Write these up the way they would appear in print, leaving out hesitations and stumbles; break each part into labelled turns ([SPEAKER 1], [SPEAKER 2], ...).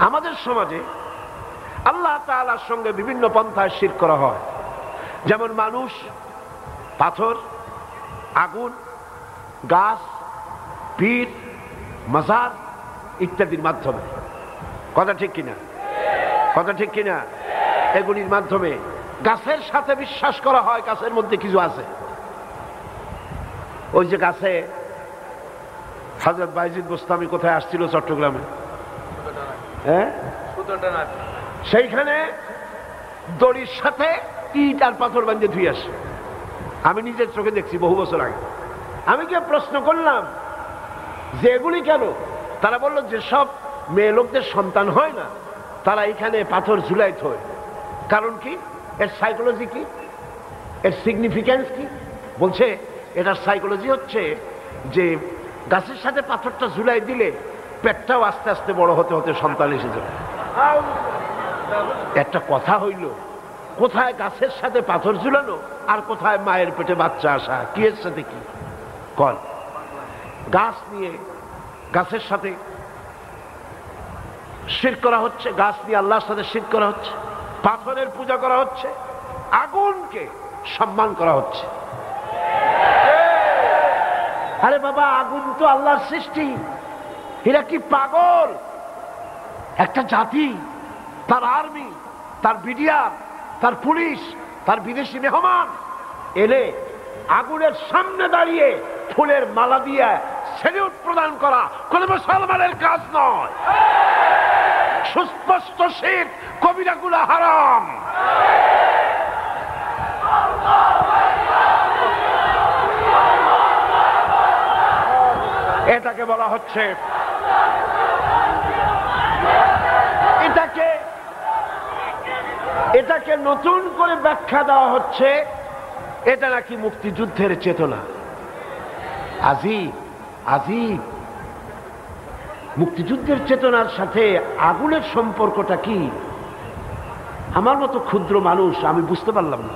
[SPEAKER 1] আমাদের সমাজে আল্লাহ তাআলার সঙ্গে বিভিন্ন পন্থায় শিরক করা হয়, যেমন মানুষ, পাথর, আগুন, গাছ, পীর, মাজার ইত্যাদির মাধ্যমে। কথা ঠিক কিনা? কথা ঠিক কিনা? এগুলির মাধ্যমে গাছের সাথে বিশ্বাস করা হয় গাছের মধ্যে কিছু আছে। ওই যে গাছে হযরত বাইজিদ বোস্তামি কোথায় আসছিল চট্টগ্রামে, হ্যাঁ, সেইখানে দড়ির সাথে ইট আর পাথর বাঁধে ধুয়ে আসে। আমি নিজের চোখে দেখছি বহু বছর আগে। আমি গিয়ে প্রশ্ন করলাম যে এগুলি কেন? তারা বললো যেসব মেয়ে লোকদের সন্তান হয় না তারা এখানে পাথর ঝুলাই থয়। কারণ কি? এর সাইকোলজি কি? এর সিগনিফিক্যান্স কি? বলছে এটার সাইকোলজি হচ্ছে যে গাছের সাথে পাথরটা ঝুলাই দিলে পেটটাও আস্তে আস্তে বড় হতে হতে সন্তান এসে যাবে। একটা কথা হইল, কোথায় গাছের সাথে পাথর ঝুলানো আর কোথায় মায়ের পেটে বাচ্চা আসা, কি এর সাথে কি? কল গাছ নিয়ে, গাছের সাথে শিরক করা হচ্ছে, গাছ নিয়ে আল্লাহর সাথে শিরক করা হচ্ছে, পাথরের পূজা করা হচ্ছে, আগুনকে সম্মান করা হচ্ছে। আরে বাবা, আগুন তো আল্লাহর সৃষ্টি। এরা কি পাগল? একটা জাতি, তার আর্মি, তার বিডিআর, তার পুলিশ, তার বিদেশি মেহমান এলে আগুনের সামনে দাঁড়িয়ে ফুলের মালা দিয়ে সেলিউট প্রদান করা কোন মুসলমানের কাজ নয়। সুস্পষ্ট শিরক, কবিরা গুনাহ হারাম। এটাকে বলা হচ্ছে, এটাকে নতুন করে ব্যাখ্যা দেওয়া হচ্ছে এটা নাকি মুক্তিযুদ্ধের চেতনা। আজিব আজিব, মুক্তিযুদ্ধের চেতনার সাথে আগুনের সম্পর্কটা কি? আমার মতো ক্ষুদ্র মানুষ আমি বুঝতে পারলাম না,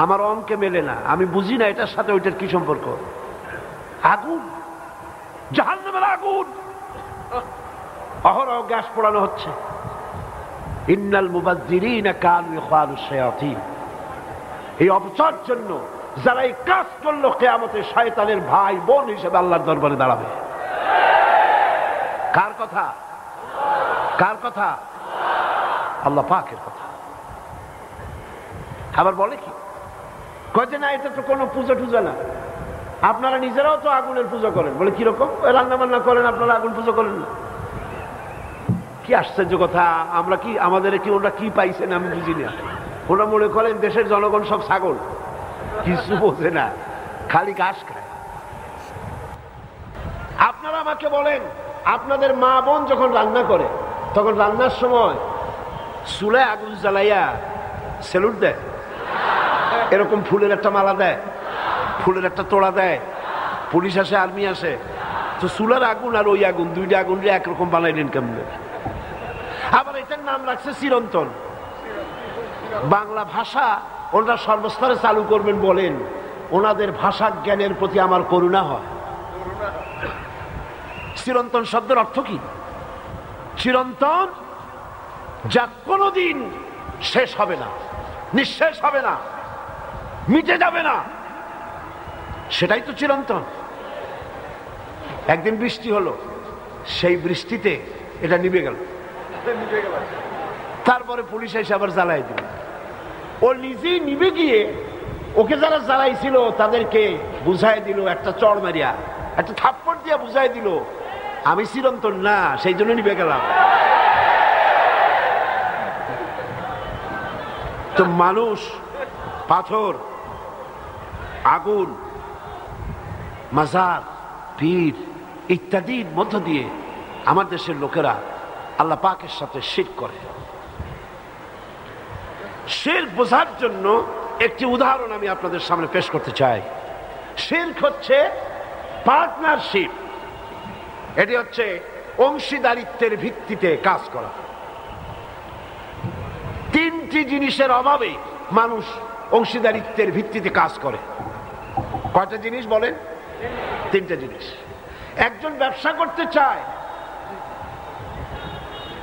[SPEAKER 1] আমার অঙ্কে মেলে না, আমি বুঝি না এটার সাথে ওইটার কি সম্পর্ক। আগুন, জাহান্নামের আগুন, অহরহ গ্যাস পোড়ানো হচ্ছে। ইন্নাল মুবাজ্জিরিনা কানু ইখওয়ানুশ শায়াতিন। এই অপচার জন্য যারা এই কাজ করলো কিয়ামতে শয়তানের ভাই বোন হিসেবে আল্লাহর দরবারে দাঁড়াবে। কার কথা? কার কথা? আল্লাহ পাকের কথা। আবার বলে কি, কয় যে না এটা তো কোনো পূজা টুজা না, আপনারা নিজেরাও তো আগুনের পূজা করেন। বলে কিরকম? রান্না বান্না করেন, আপনারা আগুন পূজা করেন না? কি আশ্চর্য কথা! আমরা কি, আমাদের কি ওরা কি পাইছেন আমি বুঝি না। ওরা মনে করেন দেশের জনগণ সব ছাগল, কিছু বোঝে না, খালি ঘাস খায়। আপনারা আমাকে বলেন, আপনাদের মা বোন যখন রান্না করে তখন রান্নার সময় চুলায় আগুন জ্বালাইয়া সেলুট দেয়, এরকম ফুলের একটা মালা দেয়, ফুলের একটা তোড়া দেয়, পুলিশ আসে, আর্মি আসে, তো চুলার আগুন আর ওই আগুন, দুইটা আগুন একরকম বানাইলেন কেমনে? আবার এটার নাম রাখছে চিরন্তন। বাংলা ভাষা ওনারা সর্বস্তরে চালু করবেন বলেন, ওনাদের ভাষা জ্ঞানের প্রতি আমার করুণা হয়। চিরন্তন শব্দের অর্থ কি? চিরন্তন, যা কোনদিন শেষ হবে না, নিঃশেষ হবে না, মিটে যাবে না, সেটাই তো চিরন্তন। একদিন বৃষ্টি হলো, সেই বৃষ্টিতে এটা নিভে গেল, তারপরে পুলিশ এসে আবার জ্বালাই দিল। ও নিজেই নিভে গিয়ে ওকে যারা জ্বালাইছিল তাদেরকে বুঝাই দিল, একটা চড় মারিয়া, একটা থাপ্পড় দিয়া বুঝাই দিল আমি চিরন্তন না, সেই জন্য নিভে গেলাম। তো মানুষ, পাথর, আগুন, মাজার, পীর ইত্যাদির মধ্য দিয়ে আমার দেশের লোকেরা আল্লাহ পাকের সাথে শিরক করে। শিরক বোঝার জন্য একটি উদাহরণ আমি আপনাদের সামনে পেশ করতে চাই। শিরক হচ্ছে পার্টনারশিপ, এটি হচ্ছে অংশীদারিত্বের ভিত্তিতে কাজ করা। তিনটি জিনিসের অভাবে মানুষ অংশীদারিত্বের ভিত্তিতে কাজ করে। কয়টা জিনিস বলেন? তিনটা জিনিস। একজন ব্যবসা করতে চায়,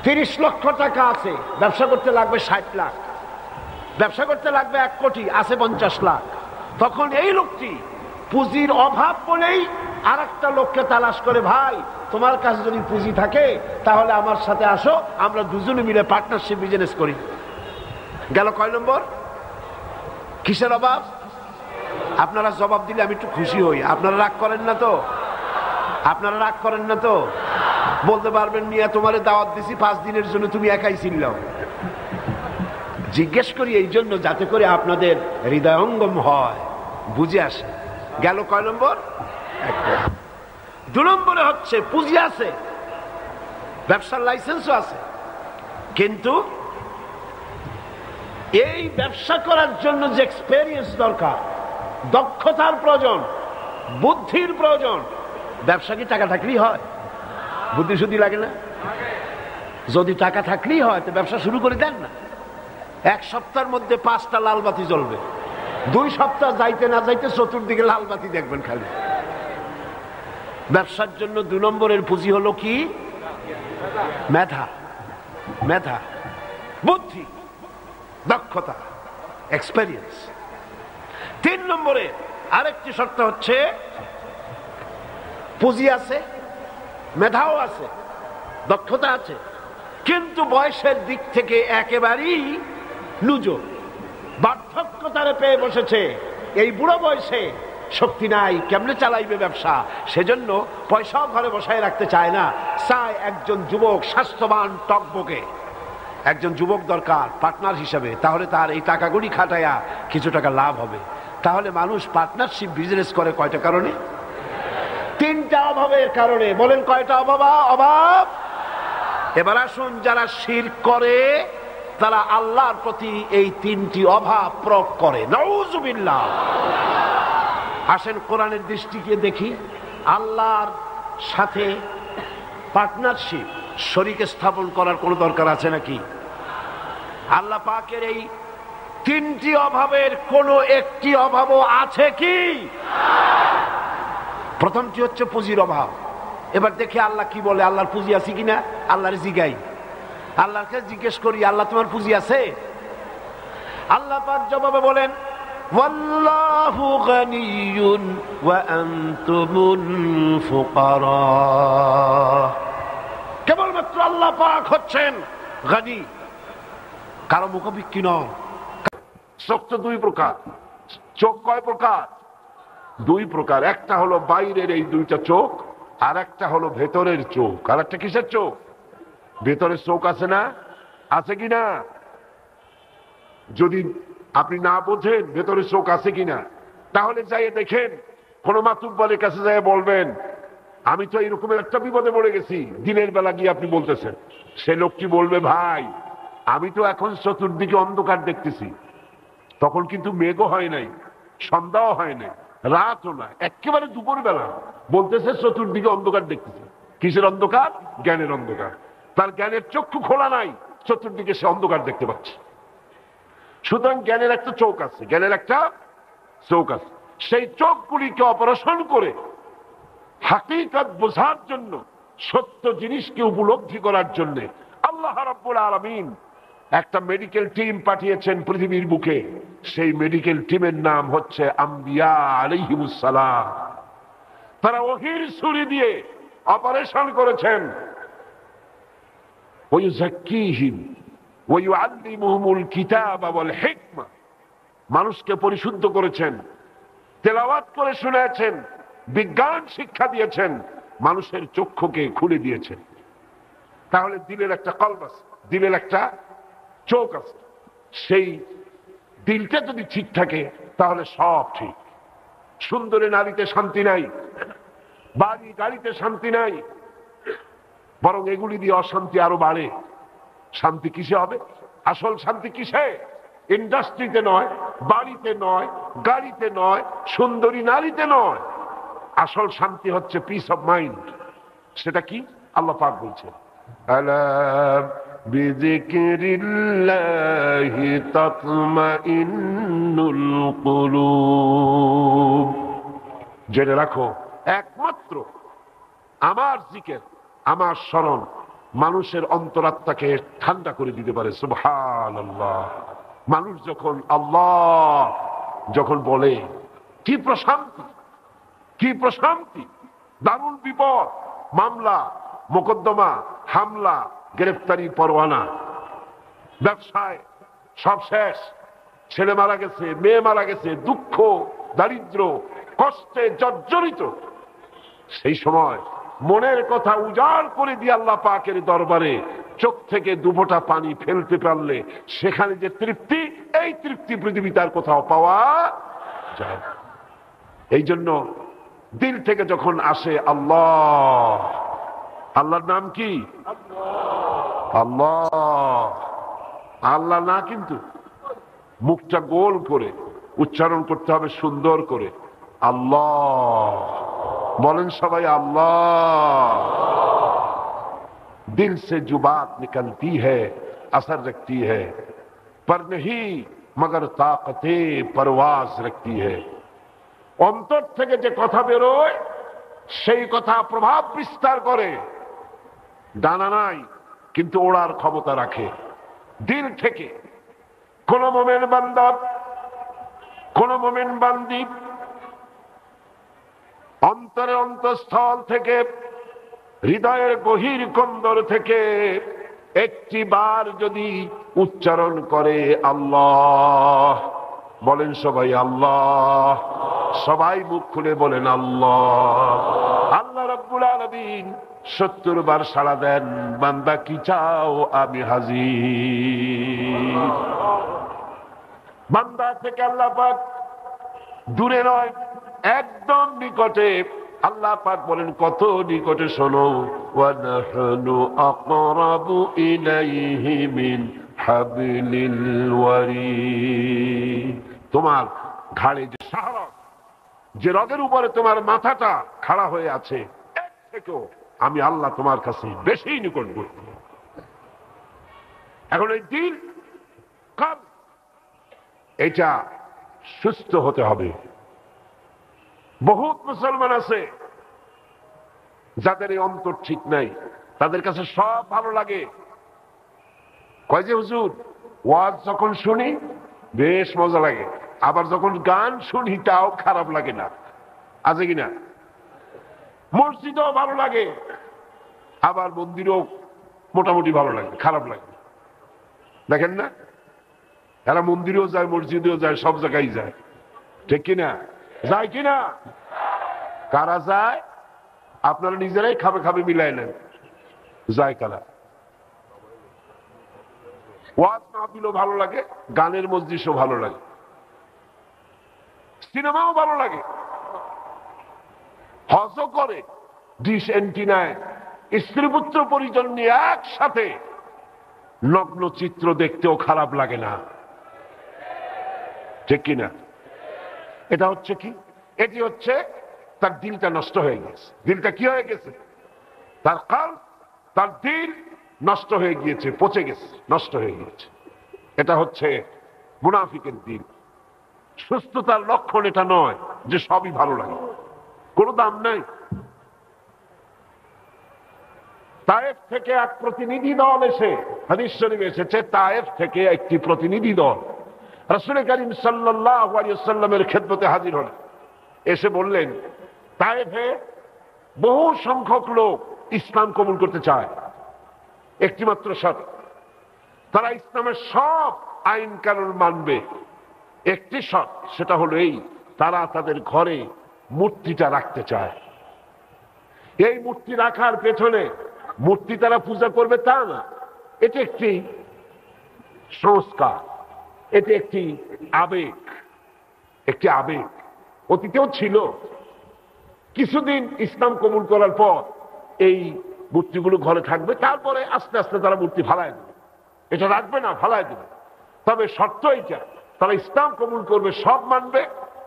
[SPEAKER 1] 30 লক্ষ টাকা আছে, ব্যবসা করতে লাগবে 60 লাখ, ব্যবসা করতে লাগবে 1 কোটি, আছে 50 লাখ। তখন এই লোকটি পুঁজির অভাব বলেই আর একটা লোককে তালাশ করে, ভাই তোমার কাছে যদি পুঁজি থাকে তাহলে আমার সাথে আসো, আমরা দুজনে মিলে পার্টনারশিপ বিজনেস করি। গেল কয় নম্বর? কিসের অভাব? আপনারা জবাব দিলে আমি একটু খুশি হই। আপনারা রাগ করেন না তো? আপনারা রাগ করেন না তো? বলতে পারবেন মিয়া তোমারে দাওয়াত দিছি 5 দিনের জন্য, তুমি একাই ছিলাম। জিজ্ঞেস করি এই জন্য যাতে করে আপনাদের হৃদয়ঙ্গম হয়, বুঝে আসে। গেল কয় নম্বর? 2 নম্বরে হচ্ছে পুঁজি আছে, ব্যবসার লাইসেন্সও আছে, কিন্তু এই ব্যবসা করার জন্য যে এক্সপেরিয়েন্স দরকার, দক্ষতার প্রয়োজন, বুদ্ধির প্রয়োজন। ব্যবসা কি টাকা থাকলেই হয়? বুদ্ধি শুদ্ধি লাগে না? যদি টাকা থাকলেই হয় তো ব্যবসা শুরু করে দেন না। 1 সপ্তাহের মধ্যে 5টা লাল বাতি জ্বলবে, 2 সপ্তাহ যাইতে না যাইতে চতুর্দিকে লাল বাতি দেখবেন খালি। ব্যবসার জন্য 2 নম্বরের পুঁজি হলো কি? মেধা, মেধা, বুদ্ধি, দক্ষতা, এক্সপেরিয়েন্স। 3 নম্বরে আরেকটি শর্ত হচ্ছে পুঁজি আছে, মেধাও আছে, দক্ষতা আছে, কিন্তু বয়সের দিক থেকে একেবারেই লুজো, বার্ধক্যতারে পেয়ে বসেছে। এই বুড়ো বয়সে শক্তি নাই, কেমনে চালাইবে ব্যবসা? সেজন্য পয়সাও ঘরে বসায় রাখতে চায় না, চায় একজন যুবক স্বাস্থ্যবান টকবকে একজন যুবক দরকার পার্টনার হিসেবে, তাহলে তার এই টাকাগুলি খাটায়া কিছু টাকা লাভ হবে। তাহলে মানুষ পার্টনারশিপ বিজনেস করে কয়টা কারণে? 3টা অভাবের কারণে। বলেন কয়টা অভাব? এবার আসুন, যারা শিরক করে তারা আল্লাহর প্রতি এই 3টি অভাব প্রয়োগ করে। নাউযুবিল্লাহ। আসেন কোরআনের দৃষ্টিকে দেখি, আল্লাহর সাথে পার্টনারশিপ, শরীক স্থাপন করার কোনো দরকার আছে নাকি? আল্লাহ পাকের এই 3টি অভাবের কোনো একটি অভাবও আছে কি? প্রথমটি হচ্ছে পুঁজির অভাব। এবার দেখি আল্লাহ কি বলে, আল্লাহর পুঁজি আছে কিনা। আল্লাহর জিগাই, আল্লাহকে জিজ্ঞেস করি, আল্লাহ তোমার পুঁজি আছে? আল্লাহ পাক জবাবে বলেন, ওয়াল্লাহু গানিয়্যুন ওয়া আনতুমুল ফুকারা। কেবলমাত্র আল্লাহ পাক হচ্ছেন গানি, কারো মুখাপেক্ষী নয়। চোখ তো 2 প্রকার। চোখ কয় প্রকার? 2 প্রকার। একটা হলো বাইরের এই 2টা চোখ, আর একটা হলো ভেতরের চোখ। আর একটা কিসের চোখ? ভেতরের চোখ আছে না? আছে কিনা? যদি আপনি না বোঝেন ভেতরের চোখ আছে কিনা, তাহলে যাই দেখেন, কোন মাতুব্বরের কাছে যাই বলবেন আমি তো এইরকমের একটা বিপদে পড়ে গেছি, দিনের বেলা গিয়ে আপনি বলতেছেন, সে লোকটি বলবে, ভাই আমি তো এখন চতুর্দিকে অন্ধকার দেখতেছি। তখন কিন্তু মেঘও হয় নাই, সন্ধ্যাও হয় নাই, রাতও না, একেবারে দুপুর বেলা বলতেছে চতুর্দিকে অন্ধকার দেখতেছে। কিসের অন্ধকার? জ্ঞানের অন্ধকার। তার জ্ঞানের চক্ষু খোলা নাই, চতুর্দিকে সে অন্ধকার দেখতে পাচ্ছে। সুতরাং জ্ঞানের একটা চোখ আছে, জ্ঞানের একটা চোখ আছে। সেই চোখগুলিকে অপারেশন করে হাকিকত বোঝার জন্য, সত্য জিনিসকে উপলব্ধি করার জন্য আল্লাহ রাব্বুল আলামিন একটা মেডিকেল টিম পাঠিয়েছেন পৃথিবীর বুকে। সেই মেডিকেল টিমের নাম হচ্ছে আম্বিয়া আলাইহিমুস সালাম। তারা ওহীর ছুরি দিয়ে অপারেশন করেছেন। ওয়ায়ুযাক্কিহিম ওয়া ইউআল্লিমুহুমুল কিতাবা ওয়াল হিকমা, মানুষকে পরিশুদ্ধ করেছেন, তেলাওয়াত করে শুনিয়েছেন, বিজ্ঞান শিক্ষা দিয়েছেন, মানুষের চক্ষুকে খুলে দিয়েছেন। তাহলে দিলের একটা কলব আছে, দিলের একটা চোখ আছে। সেই দিলটা যদি ঠিক থাকে তাহলে সব ঠিক। সুন্দরী নারীতে শান্তি নাই, বাড়ি গাড়িতে শান্তি নাই, বরং এগুলি দিয়ে অশান্তি আরো বাড়ে। শান্তি কিসে হবে? আসল শান্তি কিসে? ইন্ডাস্ট্রিতে নয়, বাড়িতে নয়, গাড়িতে নয়, সুন্দরী নারীতে নয়। আসল শান্তি হচ্ছে পিস অফ মাইন্ড। সেটা কি? আল্লাহ পাক বলছেন, আলা বিযিকরিল্লাহি তাতমাইন্নুল কুলুব। জেনে রাখো, একমাত্র আমার জিকির, আমার স্মরণ, মানুষের অন্তরাত্মাকে ঠান্ডা করে দিতে পারে। সুবহানাল্লাহ। মানুষ যখন আল্লাহ যখন বলে, কি প্রশান্তি, কি প্রশান্তি। দারুণ বিপদ, মামলা মোকদ্দমা, হামলা, গ্রেফতারি পরোয়ানা, ব্যবসায় সব শেষ, ছেলে মারা গেছে, মেয়ে মারা গেছে, দুঃখ দারিদ্র কষ্টে জর্জরিত। সেই সময় মনের কথা উজাড় করে দিয়ে আল্লাহ পাকের দরবারে চোখ থেকে দুফোঁটা পানি ফেলতে পারলে সেখানে যে তৃপ্তি, এই তৃপ্তি পৃথিবীতে আর কোথাও পাওয়া যায় না। এই জন্য দিল থেকে যখন আসে আল্লাহ, আল্লাহর নাম কি? আল্লাহ। আল্লাহ না, কিন্তু মুখটা গোল করে উচ্চারণ করতে হবে সুন্দর করে, আল্লাহ। বলেন সবাই আল্লাহ। दिल से जो बात निकलती है असर रखती है पर नहीं मगर ताकते परवाज रखती है। অন্তর থেকে যে কথা বেরোয় সেই কথা প্রভাব বিস্তার করে, ডানা নাই কিন্তু ওড়ার ক্ষমতা রাখে। দিল থেকে কোন মোমেন বান্দা, কোন মোমেন বান্দি অন্তরে অন্তঃস্থল থেকে, হৃদয়ের গভীর কন্দর থেকে একটি বার যদি উচ্চারণ করে আল্লাহ, বলেন সবাই আল্লাহ, সবাই মুখ খুলে বলেন আল্লাহ। আল্লাহ রাব্বুল আলামিন 70 বার সাড়া দেন, বান্দা কি চাও আমি হাজির। বান্দা থেকে আল্লাহ পাক দূরে নয়, একদম নিকটে। আল্লাহ পাক বলেন কত নিকটে, শোনো, ওয়া নাহনু আকরাবু ইলাইহি মিন হাবলিল ওয়ারিদ। তোমার ঘাড়ে যে শাহরগ, যে রগের উপরে তোমার মাথাটা খাড়া হয়ে আছে, এর থেকেও আমি আল্লাহ তোমার কাছে বেশি নিকটবর্তী। এখন এই দিল কাল এটা সুস্থ হতে হবে। বহুত মুসলমান আছে যাদের এই অন্তর ঠিক নাই, তাদের কাছে সব ভালো লাগে। কয় যে হুজুর ওয়াজ যখন শুনি বেশ মজা লাগে, আবার যখন গান শুনি তাও খারাপ লাগে না, আছে কিনা? মসজিদও ভালো লাগে, আবার মন্দিরও মোটামুটি ভালো লাগে, খারাপ লাগে। দেখেন না, এরা মন্দিরেও যায়, মসজিদেও যায়, সব জায়গায় যায়, ঠিক কিনা? যায় কিনা? কারা যায়? আপনারা নিজেরাই খাবে খাবে মিলাই নেন, যায় কারা? ওয়াজ মাহফিলও ভালো লাগে, গানের মজলিসও ভালো লাগে, সিনেমাও ভালো লাগে, হজও করে, ডিশ এন্টিনায় স্ত্রী পুত্র পরিজন নিয়ে একসাথে নগ্ন চিত্র দেখতেও খারাপ লাগে না, ঠিক কিনা? এটা হচ্ছে কি? এটি হচ্ছে তার দিলটা নষ্ট হয়ে গেছে। দিলটা কি হয়ে গেছে? তার কাল, তার দিল নষ্ট হয়ে গিয়েছে, পচে গেছে, নষ্ট হয়ে গিয়েছে। এটা হচ্ছে মুনাফিকের দিল। সুস্থতার লক্ষণ এটা নয় যে সবই ভালো লাগে, কোনো দাম নাই। তায়েফ থেকে এক প্রতিনিধি দল এসে, হাদিস শরীফে এসেছে, তায়েফ থেকে একটি প্রতিনিধি দল রাসূল করিম সাল্লাল্লাহু আলাইহি ওয়াসাল্লামের খেদমতে হাজির হলেন। এসে বললেন, তায়েফে বহু সংখ্যক লোক ইসলাম কবুল করতে চায়, একটি মাত্র শর্ত, তারা ইসলামের সব আইন কানুন মানবে। একটি শর্ত, সেটা হলো এই, তারা তাদের ঘরে মূর্তিটা রাখতে চায়। এই মূর্তি রাখার পেছনে মূর্তি তারা পূজা করবে তা না, এটি একটি সংস্কার, এটি একটি আবেগ, একটি আবেগ। অতীতেও ছিল। কিছুদিন ইসলাম কবুল করার পর এই মূর্তিগুলো ঘরে থাকবে, তারপরে আস্তে আস্তে তারা মূর্তি ফালায় দেবে, এটা রাখবে না, ফালায় দেবে। তবে শর্ত এইটা, তারা ইসলাম কবুল করবে, সব মানবে,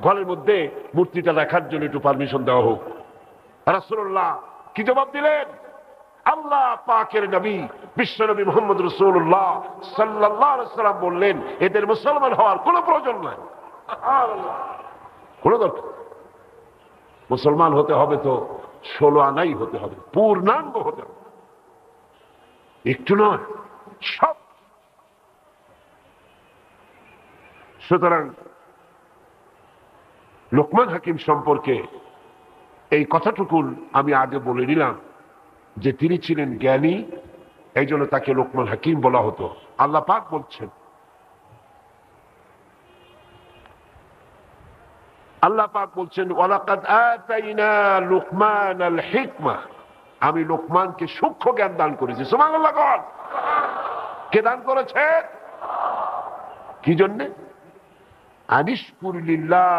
[SPEAKER 1] ঘরের মধ্যে মূর্তিটা রাখার জন্য একটু পারমিশন দেওয়া হোক। রাসূলুল্লাহ কি জবাব দিলেন? আল্লাহ পাকের নবী বিশ্ব নবী মুহাম্মদ রাসূলুল্লাহ সাল্লাল্লাহু আলাইহি ওয়াসাল্লাম বললেন, এদের মুসলমান হওয়ার কোনো প্রয়োজন নাই, কোনো দরকার। মুসলমান হতে হবে তো 16 আনাই হতে হবে, পূর্ণাঙ্গ হতে হবে। একটু নয়, সব। সুতরাং লোকমান হাকিম সম্পর্কে এই কথাটুকু আমি আগে বলে নিলাম যে তিনি ছিলেন জ্ঞানী, এই জন্য তাকে লোকমান হাকিম বলা হতো। আল্লাহ পাক বলছেন, ওয়ালাকাদ আতাইনা লুকমানাল হিকমা, আমি লোকমানকে সূক্ষ্ম জ্ঞান দান করেছি। সুবহানাল্লাহ। কে দান করেছে? কি জন্যে? আনিশকুর লিল্লাহ,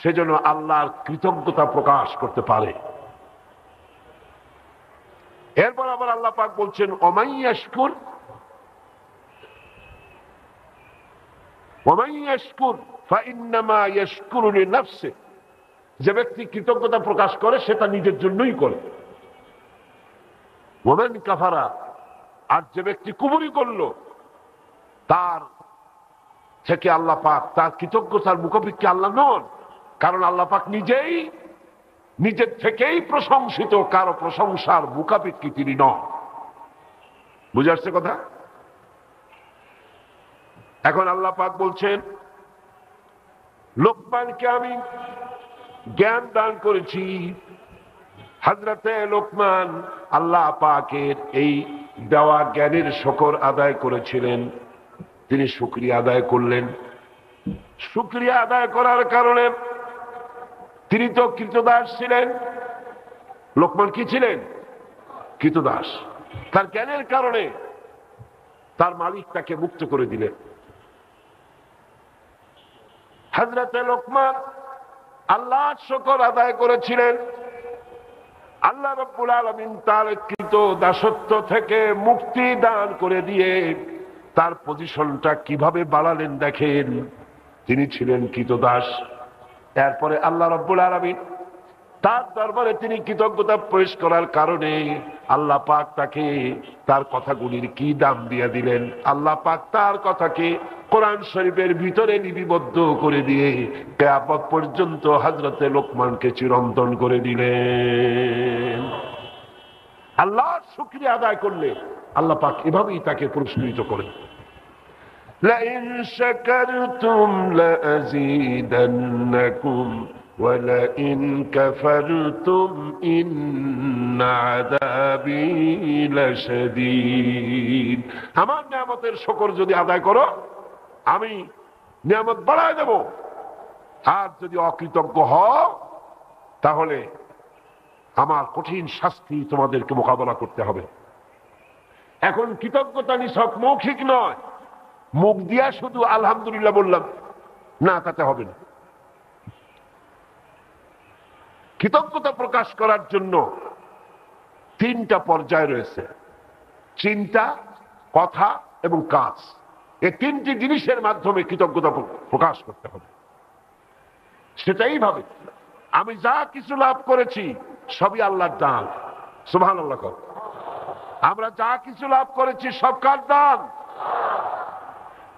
[SPEAKER 1] সেজন্য আল্লাহর কৃতজ্ঞতা প্রকাশ করতে পারে। এরপর আবার আল্লাহ পাক বলছেন, ওমাইয়াশকুর ফাইন্নামা ইয়াশকুরু লিনাফসি, যে ব্যক্তি কৃতজ্ঞতা প্রকাশ করে সেটা নিজের জন্যই করে। ওমান কাফারা, আর যে ব্যক্তি কুফরি করলো তার থেকে আল্লাহ পাক, তার কৃতজ্ঞতার মুখাপেক্ষী আল্লাহ নন, কারণ আল্লাহ পাক নিজেই নিজের থেকেই প্রশংসিত, কারো প্রশংসার মুখাপেক্ষী তিনি নন। বুঝে আসছে কথা? এখন আল্লাহ পাক বলছেন, লোকমানকে আমি জ্ঞান দান করেছি। হযরতে লোকমান আল্লাহ পাকের এই দেওয়া জ্ঞানের শুকর আদায় করেছিলেন। তিনি শুকরিয়া আদায় করলেন। শুকরিয়া আদায় করার কারণে তিনি তো কৃতদাস ছিলেন। লোকমান কি ছিলেন? কৃতদাস। তার জ্ঞানের কারণে তার মালিক তাকে মুক্ত করে দিলেন। হযরতে লোকমান আল্লাহর শুকর আদায় করেছিলেন। আল্লাহ রাব্বুল আলামিন তার কৃত দাসত্ব থেকে মুক্তি দান করে দিয়ে তার পজিশনটা কিভাবে বাড়ালেন দেখেন। তিনি ছিলেন কৃতদাস, এরপরে আল্লাহ রাব্বুল আলামিন তার দরবারে তিনি কৃতজ্ঞতা পেশ করার কারণে আল্লাহ পাক তাকে তার কথাগুলির কি দাম দিয়ে দিলেন। আল্লাহ পাক তার কথাকে কোরআন শরীফের ভিতরে লিপিবদ্ধ করে দিয়ে কিয়ামত পর্যন্ত হযরতে লোকমানকে চিরন্তন করে দিলেন। আল্লাহর শুকরিয়া আদায় করলে আল্লাহ পাক এভাবেই তাকে পুরস্কৃত করেন। লাইন শাকারতুম লাযীদান্নাকুম ওয়ালাইন কাফারতুম ইন্না আযাবী লাশাদীদ। আমার নিয়ামতের শুকর যদি আদায় করো আমি নিয়ামত বাড়ায় দেব, আর যদি অকৃতজ্ঞ হও তাহলে আমার কঠিন শাস্তি তোমাদেরকে মোকাবেলা করতে হবে। এখন কৃতজ্ঞতা নিছক মৌখিক নয়, মুখ দিয়া শুধু আলহামদুলিল্লাহ বললাম না, তাতে হবে না। কৃতজ্ঞতা প্রকাশ করার জন্য তিনটা পর্যায় রয়েছে: চিন্তা, কথা এবং কাজ। এই তিনটি জিনিসের মাধ্যমে কৃতজ্ঞতা প্রকাশ করতে হবে। সেটাই ভাবে আমি যা কিছু লাভ করেছি সবই আল্লাহর দান। সুবহানাল্লাহ। আমরা যা কিছু লাভ করেছি সব কার দান?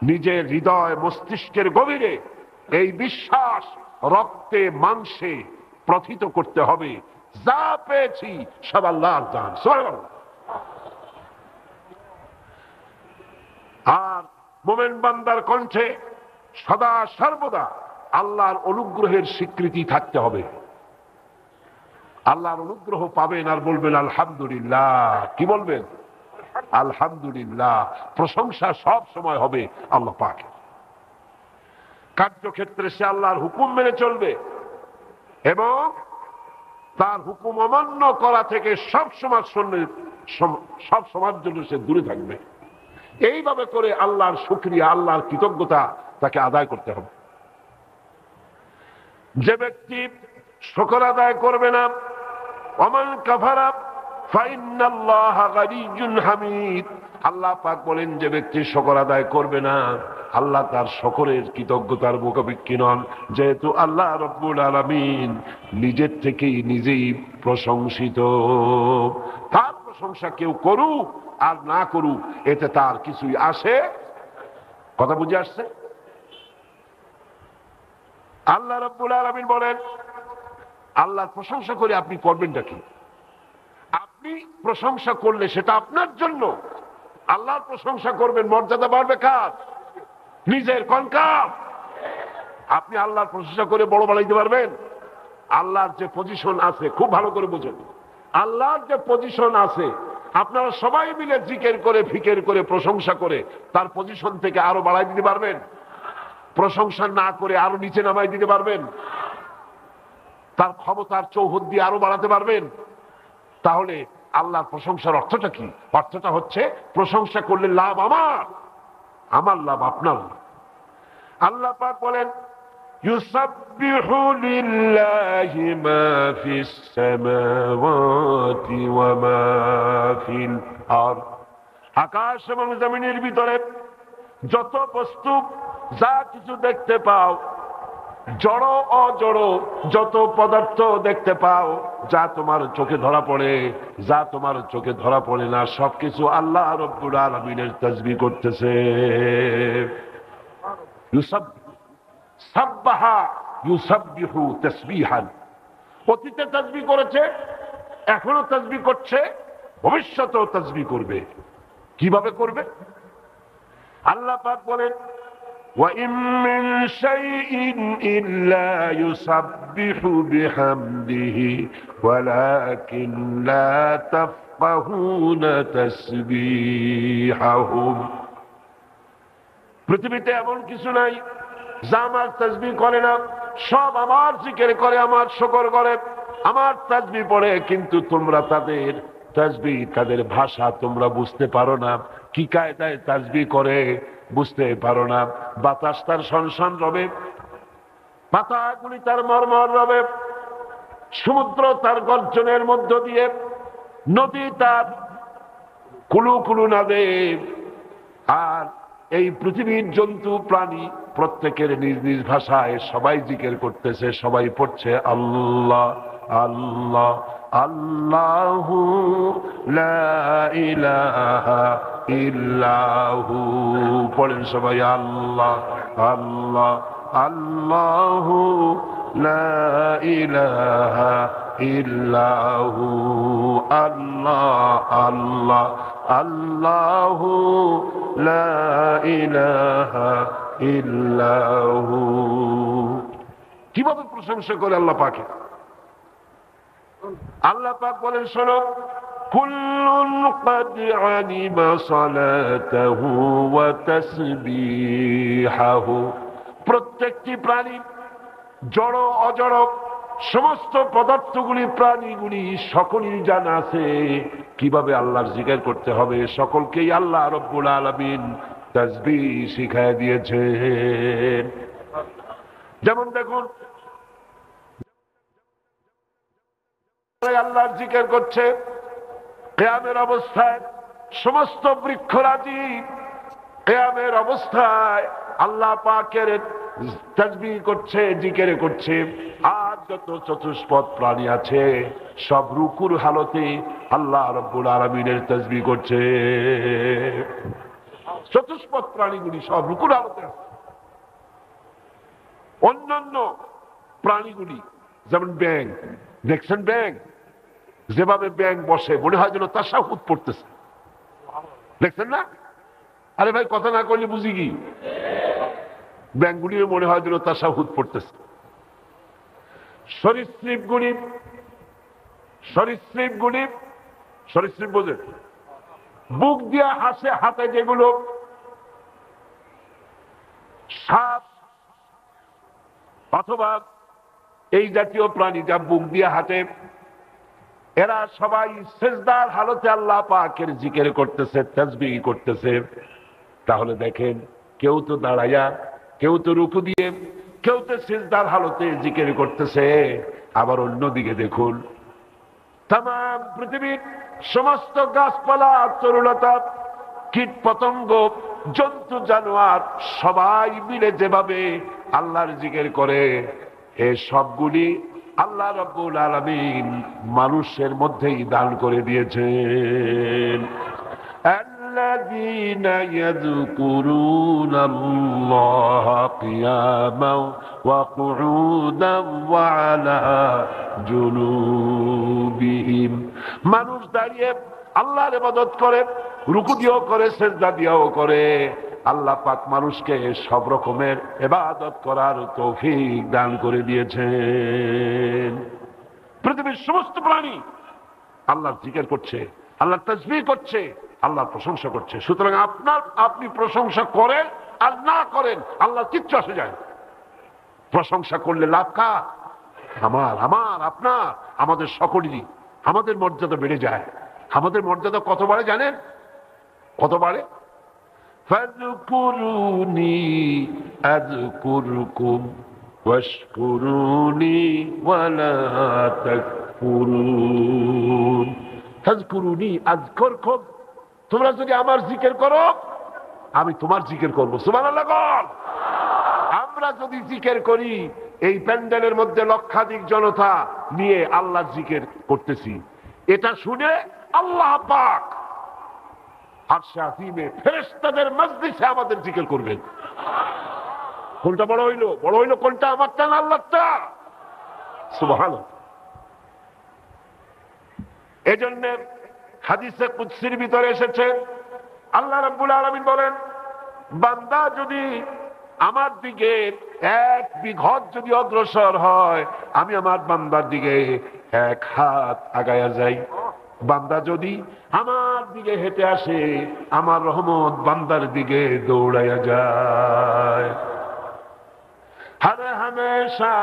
[SPEAKER 1] নিজের হৃদয় মস্তিষ্কের গভীরে এই বিশ্বাস রক্তে মাংসে প্রথিত করতে হবে, যা পেয়েছি সব আল্লাহর দান। সুবহানাল্লাহ। আর মুমিন বান্দার কণ্ঠে সদা সর্বদা আল্লাহর অনুগ্রহের স্বীকৃতি থাকতে হবে। আল্লাহর অনুগ্রহ পাবেন আর বলবেন আলহামদুলিল্লাহ। কি বলবেন? আলহামদুলিল্লাহ। প্রশংসা সব সময় হবে আল্লাহ পাকের। কার্যক্ষেত্রে সে আল্লাহর হুকুম মেনে চলবে এবং তার হুকুম অমান্য করা থেকে সব সময়ের জন্য সে দূরে থাকবে। এইভাবে করে আল্লাহর শুকরিয়া, আল্লাহর কৃতজ্ঞতা তাকে আদায় করতে হবে। যে ব্যক্তি শুকর আদায় করবে না, ওমান কাফারা ফাইন্নাল্লাহা গানিয়্যুন হামিদ, আল্লাহ পাক বলেন যে ব্যক্তি শুকর আদায় করবে না আল্লাহ তার শুকরের কৃতজ্ঞতার মুখাপেক্ষী নন, যেহেতু আল্লাহ রাব্বুল আলামিন নিজের থেকেই নিজেই প্রশংসিত। তার প্রশংসা কেউ করুক আর না করুক এতে তার কিছুই আসে। কথা বুঝে আসছে? আল্লাহ রাব্বুল আলামিন বলেন, আল্লাহর প্রশংসা করে আপনি করবেনটা কি? আপনি আপনি প্রশংসা করলে সেটা আপনার জন্য, আল্লাহর প্রশংসা করবেন, মর্যাদা বাড়বে কার? নিজের। কনকার আপনি আল্লাহর প্রশংসা করে বড় বাড়াইতে পারবেন? আল্লাহর যে পজিশন আছে, খুব ভালো করে বুঝুন, আল্লাহর যে পজিশন আছে, আপনারা সবাই মিলে জিকির করে ফিকির করে প্রশংসা করে তার পজিশন থেকে আরো বাড়াই দিতে পারবেন? প্রশংসা না করে আরো নিচে নামাই দিতে পারবেন? তার ক্ষমতার চৌহদ দিয়ে আরো বাড়াতে পারবেন? তাহলে আল্লাহর প্রশংসার অর্থটা কি? অর্থটা হচ্ছে প্রশংসা করলে লাভ আমার, আমার লাভ আপনার না। আল্লাহ পাক বলেন ইউসাব্বিহু লিল্লাহি মা ফিস সামাওয়াতি ওয়া মা ফিল আরদ। আকাশ এবং জমিনের ভিতরে যত বস্তু, যা কিছু দেখতে পাও, জড় অজড় যত পদার্থ দেখতে পাও, যা তোমার চোখে ধরা পড়ে, যা তোমার চোখে ধরা পড়ে না, সবকিছু আল্লাহ রব্বুল আলামিনের তাসবিহ করতেছে। সাব্বাহা ইউসাব্বিহু তাসবিহান। অতীতে তাসবিহ করেছে, এখনো তাসবিহ করছে, ভবিষ্যতেও তাসবিহ করবে। কিভাবে করবে? আল্লাহ পাক বলেন وَإِن مِّن شَيْءٍ إِلَّا يُسَبِّحُ بِحَمْدِهِ وَلَكِن لَّا تَفْقَهُونَ تَسْبِيحَهُمْ। পৃথিবীতে এমন কিছু নাই যা আমার তাসবিহ করে না। সব আমার জিকির করে, আমার শুকর করে, আমার তাসবিহ পড়ে, কিন্তু তোমরা তাদের তাসবিহ, তাদের ভাষা তোমরা বুঝতে পারো না। কি কায়দায় তাসবিহ করে বুঝতে পারো না। বাতাস তার শনশন রবে, পাতাগুলি তার মরমর রবে, সমুদ্র তার গর্জনের মধ্য দিয়ে, নদী তার কুলু কুলু নাদে, আর এই পৃথিবীর জন্তু প্রাণী প্রত্যেকের নিজ নিজ ভাষায় সবাই জিকির করতেছে, সবাই পড়ছে আল্লাহ আল্লাহ আল্লাহু লা ইলাহা ইল্লাহু। পড়েন সবাই আল্লাহ আল্লাহ আল্লাহু লা ইলাহা ইল্লাহু আল্লাহ আল্লাহ আল্লাহু লা ইলাহা ইল্লাহু। কিভাবে প্রশংসা করে আল্লাহ পাকে? আল্লাহ পাক বলেন শোনো, কুল্লুন ক্বাদ আলিমা সালাতাহু ওয়া তাসবিহাহু। প্রত্যেকটি প্রাণী, জড় অজড় সমস্ত পদার্থগুলি, প্রাণীগুলি সকলই জানা আছে কিভাবে আল্লাহর জিকির করতে হবে। সকলকেই আল্লাহ রব্বুল আলামিন তাসবিহ শিখায় দিয়েছেন। যেমন দেখুন, আল্লাহর জিকির করছে কিয়ামের অবস্থায়, সমস্ত বৃক্ষরাজি কিয়ামের অবস্থায় আল্লাহ পাকের তাসবিহ করছে, জিকির করছে। আর যত চতুষ্পদ প্রাণী আছে সব রুকুর হালতে আল্লাহ রব্বুল আলামিনের তাসবিহ করছে। চতুষ্পদ প্রাণীগুলি সব রুকুর হালতে আছে। অন্যান্য প্রাণীগুলি যেমন ব্যাঙ, দেখছেন ব্যাঙ যেভাবে ব্যাঙ বসে, মনে হয় যেন তাশাহুদ পড়তেছে, দেখছেন না? আরে ভাই, কথা না করলে বুঝি কি? ব্যাঙগুলি মনে হয় যেন তাশাহুদ পড়তেছে। সরীসৃপগুলি, সরীসৃপগুলি, সরীসৃপ বোঝে, বুক দিয়া হাসে, হাতে যেগুলো সাপ অথবা এই জাতীয় প্রাণী যা বুক দিয়া হাঁটে, এরা সবাই সিজদার হালতে আল্লাহ পাকের জিকির করতেছে, তাসবিহ করতেছে। তাহলে দেখেন, কেউ তো দাঁড়াইয়া, কেউ তো রুকু দিয়ে, কেউ তো সিজদার হালতে জিকির করতেছে। আবার অন্যদিকে দেখুন, তামাম পৃথিবীর সমস্ত গাছপালা, তরুলতা, কীট পতঙ্গ, জন্তু জানোয়ার সবাই মিলে যেভাবে আল্লাহর জিকির করে, এ সবগুলি আল্লাহ রাব্বুল আলামিন মানুষের মধ্যেই দান করে দিয়েছেন। আল্লাযীনা ইয়াযকুরুনাল্লাহা কিয়ামান ওয়া কুউদান ওয়া আলা জুনুবিহিম মানুষ দাঁড়িয়ে আল্লাহর ইবাদত করে, রুকু দিয়েও করে, সিজদা দিয়েও করে। আল্লাহ পাক মানুষকে সব রকমের ইবাদত করার তৌফিক দান করে দিয়েছেন। পৃথিবীর সমস্ত প্রাণী আল্লাহর জিকির করছে, আল্লাহর তাসবিহ করছে, আল্লাহর প্রশংসা করছে। সুতরাং আপনি প্রশংসা করেন আর না করেন, আল্লাহ কিচ্ছু আসে যায়। প্রশংসা করলে লাভ কার? আমার, আপনার, আমাদের সকলেরই। আমাদের মর্যাদা বেড়ে যায়। আমাদের মর্যাদা কত বাড়ে জানেন? কত বাড়ে? ফাযকুরুনি আযকুরকুম ওয়াশকুরুনি ওয়ালা তাকফুরুন। ফাযকুরুনি আযকুরকুম, তোমরা যদি আমার জিকির করো আমি তোমার জিকির করব। সুবহানাল্লাহ বল। আমরা যদি জিকির করি, এই প্যান্ডেলের মধ্যে লক্ষাধিক জনতা নিয়ে আল্লাহর জিকির করতেছি, এটা শুনে আল্লাহ পাক আরশে আজিমে ফেরেশতাদের মজলিসে আমাদের জিকির করবেন। কোনটা বড় হইল? বড় হইল কোনটা? আমারটা না আল্লাহটা? সুবহানাল্লাহ। এজন্য হাদিসে কুদসির ভিতরে এসেছে, আল্লাহ রাব্বুল আলামিন বলেন, বান্দা যদি আমার দিকে 1 বিঘত যদি অগ্রসর হয়, আমি আমার বান্দার দিকে 1 হাত আগায়া যাই। বান্দা যদি আমার দিকে হেঁটে আসে, আমার রহমত বান্দার দিকে দৌড়াইয়া যায়। हर हमेशा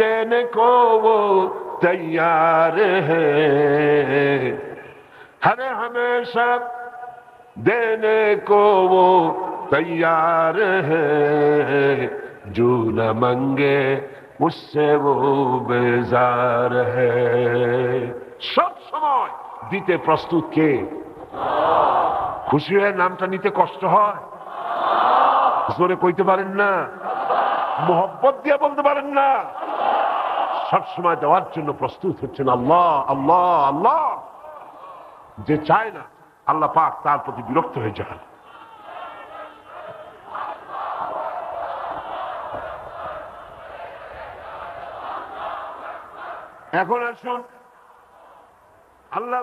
[SPEAKER 1] देने को वो तैयार है, हर हमेशा देने को वो तैयार है, जो न मांगे उससे वो बेजार है। सब समय দিতে প্রস্তুত কে? খুশি হয়ে নামটা নিতে কষ্ট হয়? জোরে কইতে পারেন না? মোহব্বত দিয়ে বলতে পারেন না? সবসময় দেওয়ার জন্য প্রস্তুত হচ্ছেন আল্লাহ, আল্লাহ, আল্লাহ। যে চায় না আল্লাহ পাক তার প্রতি বিরক্ত হয়ে যান। এখন আসুন, আল্লাহ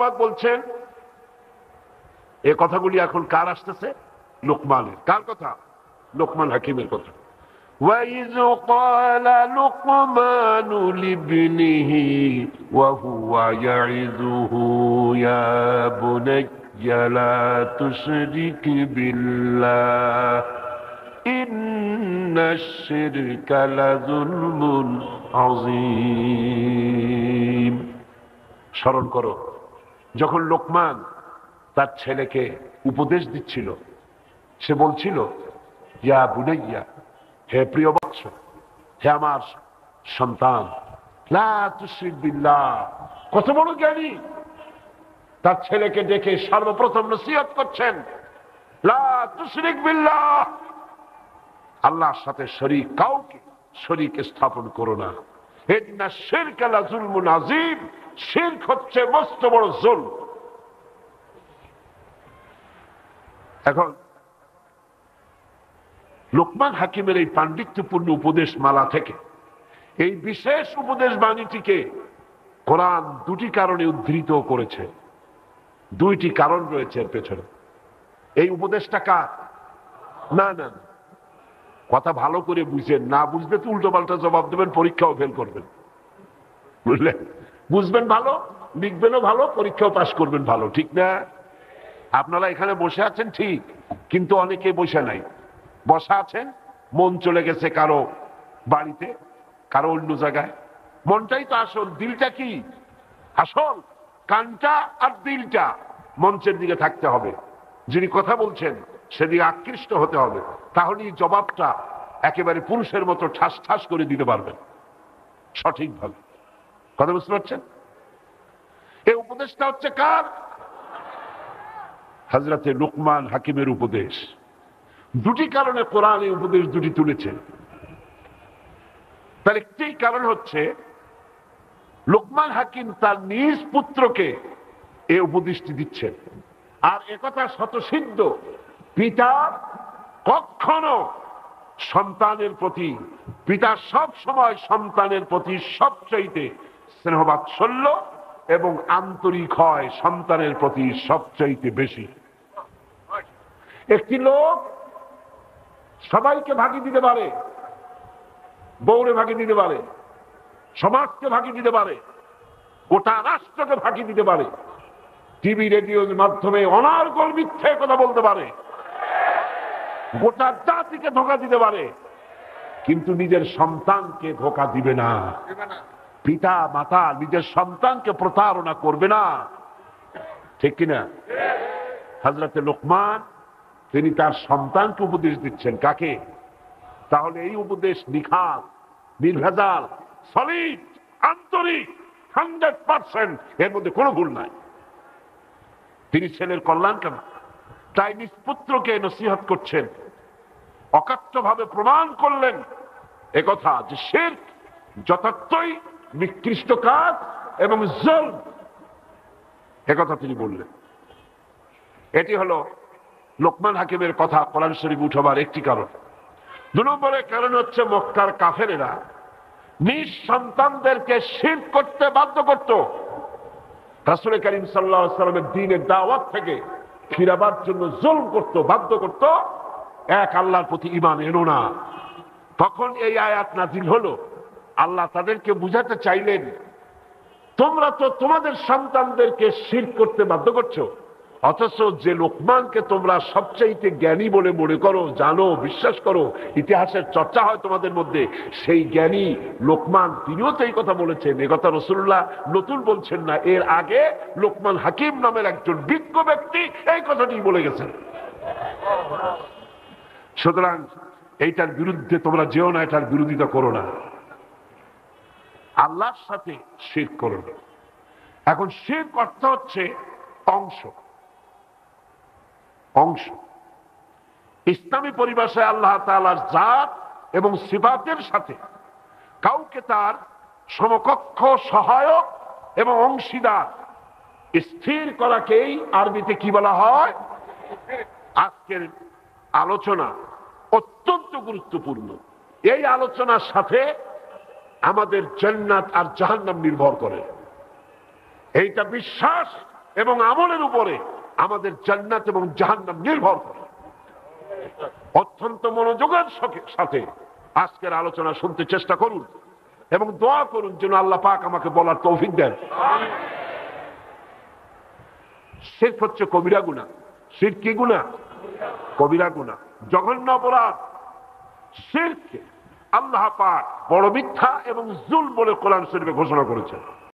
[SPEAKER 1] পাক বলছেন, এ কথাগুলি এখন কার আসতেছে? লোকমানের। কার কথা? লোকমান হাকিমের কথা। وَإِذْ قَالَ لُقْمَانُ لِابْنِهِ وَهُوَ يَعِظُهُ يَا بُنَيَّ لَا تُشْرِكْ بِاللَّهِ إِنَّ الشِّرْكَ لَظُلْمٌ عَظِيمٌ। স্মরণ করো, যখন লোকমান তার ছেলেকে উপদেশ দিচ্ছিল, সে বলছিল, ইয়া বুনাইয়া, হে প্রিয় বৎস, হে আমার সন্তান, লা তুশরিক বিল্লাহ। কত বড় জ্ঞানী! তার ছেলেকে ডেকে সর্বপ্রথম নসিহত করছেন, লা তুশরিক বিল্লাহ, আল্লাহর সাথে কাউকে শরীক স্থাপন করো না। ইন্না শিরকা লাযুলমুন আযীম, শিরক হচ্ছে মস্ত বড় জুলম। এখন লোকমান হাকিমের এই পাণ্ডিত্যপূর্ণ উপদেশ মালা থেকে এই বিশেষ উপদেশ বাণীটিকে কোরআন 2টি কারণে উদ্ধৃত করেছে। 2টি কারণ রয়েছে এর পেছনে। এই উপদেশটা কার? না না, কথা ভালো করে বুঝেন, না বুঝলে তো উল্টো পাল্টা জবাব দেবেন, পরীক্ষাও ফেল করবেন। বুঝলেন? বুঝবেন ভালো, লিখবেনও ভালো, পরীক্ষাও পাস করবেন ভালো, ঠিক না? আপনারা এখানে বসে আছেন ঠিক, কিন্তু অনেকে বসে নাই। বসা আছেন, মন চলে গেছে কারো বাড়িতে, কারো অন্য জায়গায়। মনটাই তো আসল, দিলটা কি আসল? কানটা আর দিলটা মঞ্চের দিকে থাকতে হবে। যিনি কথা বলছেন সেদিকে আকৃষ্ট হতে হবে, তাহলেই জবাবটা একেবারে পুরুষের মতো ঠাস ঠাস করে দিতে পারবেন সঠিকভাবে। কথা বুঝতে পারছেন? এই উপদেশটা হচ্ছে কার? হযরতে লুকমান হাকিমের উপদেশ। 2টি কারণে কোরআন এই উপদেশ 2টি তুলেছে। তার একটি কারণ হচ্ছে লুকমান হাকিম তার নিজ পুত্রকে এই উপদেশটি দিচ্ছেন। আর একথা স্বতঃসিদ্ধ, পিতা কখনো সন্তানের প্রতি, পিতা সব সময় সন্তানের প্রতি সবচাইতে স্নেহবাৎসল্য এবং আন্তরিক হয় সন্তানের প্রতি সবচাইতে বেশি। একটি লোক সবাইকে ভাগি দিতে পারে, বউরে ভাগি দিতে পারে, সমাজকে ভাগি দিতে পারে, গোটা রাষ্ট্রকে ভাগি দিতে পারে, টিভি রেডিওর মাধ্যমে অনার্গল মিথ্যে কথা বলতে পারে, গোটা জাতিকে ধোঁকা দিতে পারে, কিন্তু নিজের সন্তানকে ধোঁকা দিবে না। পিতা মাতা নিজের সন্তানকে প্রতারণা করবে না, ঠিক কিনা? হযরতে লোকমান তিনি তার সন্তানকে উপদেশ দিচ্ছেন। কাকে? তাহলে এই উপদেশ নিখাত, নির্ভেজাল, সলিড, আন্তরিক, 100%, এর মধ্যে কোনো ভুল নাই। তিনি ছেলের কল্যাণ কেন তাই নিজ পুত্রকে নসিহত করছেন, অকাট্যভাবে প্রমাণ করলেন একথা যে শিরক যথার্থই নিকৃষ্ট কাজ এবং জুলম, একথা তিনি বললেন। এটি হলো লোকমান হাকিমের কথা কোরআন শরীফ উঠবার একটি কারণ। 2 নম্বরের কারণ হচ্ছে মক্কার কাফেরেরা নিজ সন্তানদেরকে শিরক করতে বাধ্য করত। রাসূল করিম সাল্লাল্লাহু আলাইহি ওয়াসাল্লামের দ্বীনের দাওয়াত থেকে ফিরাবার জন্য জুলম করত, বাধ্য করত, এক আল্লাহর প্রতি ঈমান এনো না। তখন এই আয়াত নাযিল হলো। আল্লাহ তাদেরকে বুঝাতে চাইলেন, তোমরা তো তোমাদের সন্তানদেরকে শিরক করতে বাধ্য করছো, অথচ যে লোকমানকে তোমরা সবচাইতে জ্ঞানী বলে মনে করো, জানো, বিশ্বাস করো, ইতিহাসের চর্চা হয় তোমাদের মধ্যে, সেই জ্ঞানী লোকমান তিনিও তো এই কথা বলেছেন। এ কথা রাসূলুল্লাহ নতুন বলছেন না, এর আগে লোকমান হাকিম নামের একজন বিজ্ঞ ব্যক্তি এই কথাটি বলে গেছেন। সুতরাং এইটার বিরুদ্ধে তোমরা যেও না, এটার বিরোধিতা করো না, আল্লাহর সাথে শিরক করো না। এখন শিরক অর্থ হচ্ছে অংশ। অংশ ইসলামী পরিভাষায় আল্লাহ তাআলার জাত এবং সিফাতের সাথে কাউকে তার সমকক্ষ, সহায়ক এবং অংশীদার স্থির করাকেই আরবিতে কি বলা হয়? আজকের আলোচনা অত্যন্ত গুরুত্বপূর্ণ। এই আলোচনার সাথে আমাদের জান্নাত আর জাহান্নাম নির্ভর করে। এইটা বিশ্বাস এবং আমলের উপরে আমাদের জান্নাত এবং জাহান্নাম নির্ভর করে। অত্যন্ত মনোযোগের সাথে আজকের আলোচনা শুনতে চেষ্টা করুন এবং দোয়া করুন যেন আল্লাহ পাক আমাকে বলার তৌফিক দেন। শিরক হচ্ছে কবিরা গুনাহ। শিরক কি গুনাহ? কবিরা গুনাহ, জঘন্য অপরাধ। শিরক আল্লাহ পাক বড় মিথ্যা এবং জুলম বলে কোরআন শরীফে ঘোষণা করেছেন।